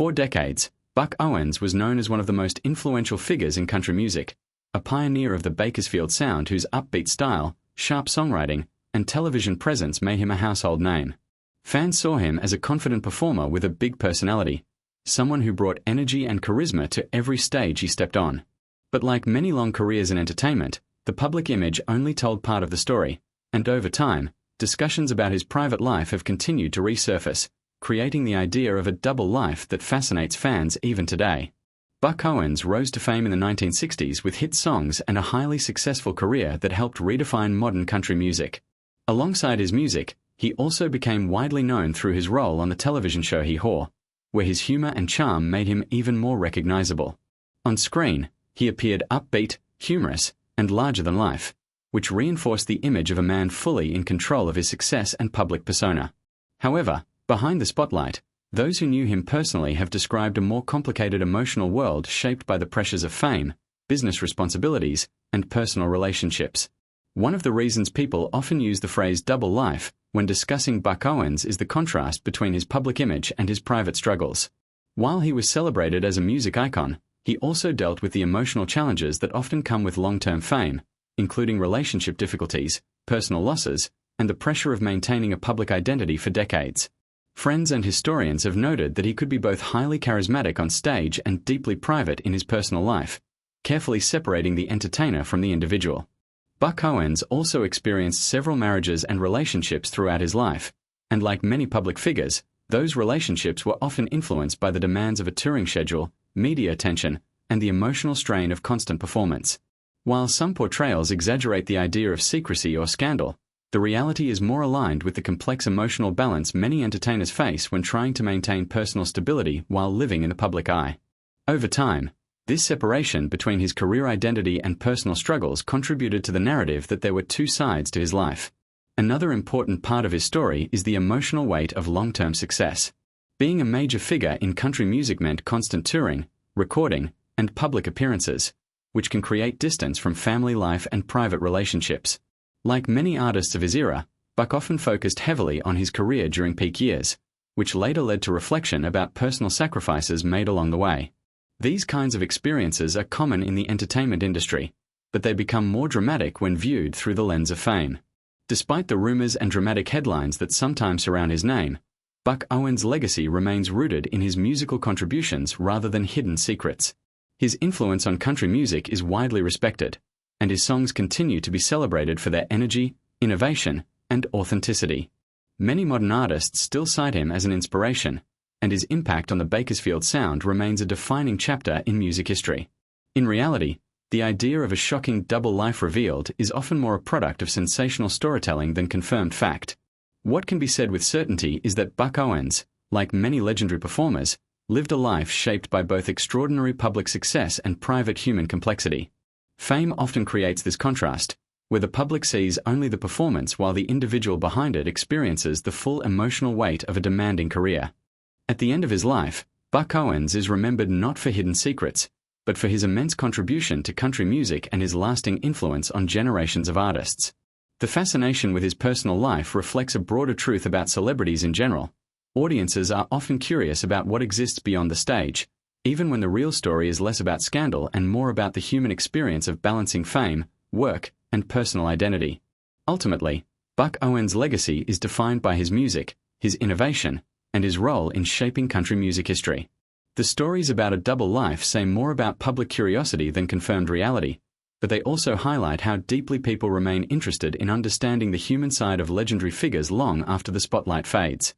For decades, Buck Owens was known as one of the most influential figures in country music, a pioneer of the Bakersfield sound whose upbeat style, sharp songwriting, and television presence made him a household name. Fans saw him as a confident performer with a big personality, someone who brought energy and charisma to every stage he stepped on. But like many long careers in entertainment, the public image only told part of the story, and over time, discussions about his private life have continued to resurface, creating the idea of a double life that fascinates fans even today. Buck Owens rose to fame in the 1960s with hit songs and a highly successful career that helped redefine modern country music. Alongside his music, he also became widely known through his role on the television show Hee Haw, where his humor and charm made him even more recognizable. On screen, he appeared upbeat, humorous, and larger than life, which reinforced the image of a man fully in control of his success and public persona. However, behind the spotlight, those who knew him personally have described a more complicated emotional world shaped by the pressures of fame, business responsibilities, and personal relationships. One of the reasons people often use the phrase double life when discussing Buck Owens is the contrast between his public image and his private struggles. While he was celebrated as a music icon, he also dealt with the emotional challenges that often come with long-term fame, including relationship difficulties, personal losses, and the pressure of maintaining a public identity for decades. Friends and historians have noted that he could be both highly charismatic on stage and deeply private in his personal life, carefully separating the entertainer from the individual. Buck Owens also experienced several marriages and relationships throughout his life, and like many public figures, those relationships were often influenced by the demands of a touring schedule, media attention, and the emotional strain of constant performance. While some portrayals exaggerate the idea of secrecy or scandal, the reality is more aligned with the complex emotional balance many entertainers face when trying to maintain personal stability while living in the public eye. Over time, this separation between his career identity and personal struggles contributed to the narrative that there were two sides to his life. Another important part of his story is the emotional weight of long-term success. Being a major figure in country music meant constant touring, recording, and public appearances, which can create distance from family life and private relationships. Like many artists of his era, Buck often focused heavily on his career during peak years, which later led to reflection about personal sacrifices made along the way. These kinds of experiences are common in the entertainment industry, but they become more dramatic when viewed through the lens of fame. Despite the rumors and dramatic headlines that sometimes surround his name, Buck Owens' legacy remains rooted in his musical contributions rather than hidden secrets. His influence on country music is widely respected, and his songs continue to be celebrated for their energy, innovation, and authenticity. Many modern artists still cite him as an inspiration, and his impact on the Bakersfield sound remains a defining chapter in music history. In reality, the idea of a shocking double life revealed is often more a product of sensational storytelling than confirmed fact. What can be said with certainty is that Buck Owens, like many legendary performers, lived a life shaped by both extraordinary public success and private human complexity. Fame often creates this contrast, where the public sees only the performance while the individual behind it experiences the full emotional weight of a demanding career. At the end of his life, Buck Owens is remembered not for hidden secrets, but for his immense contribution to country music and his lasting influence on generations of artists. The fascination with his personal life reflects a broader truth about celebrities in general. Audiences are often curious about what exists beyond the stage, even when the real story is less about scandal and more about the human experience of balancing fame, work, and personal identity. Ultimately, Buck Owens' legacy is defined by his music, his innovation, and his role in shaping country music history. The stories about a double life say more about public curiosity than confirmed reality, but they also highlight how deeply people remain interested in understanding the human side of legendary figures long after the spotlight fades.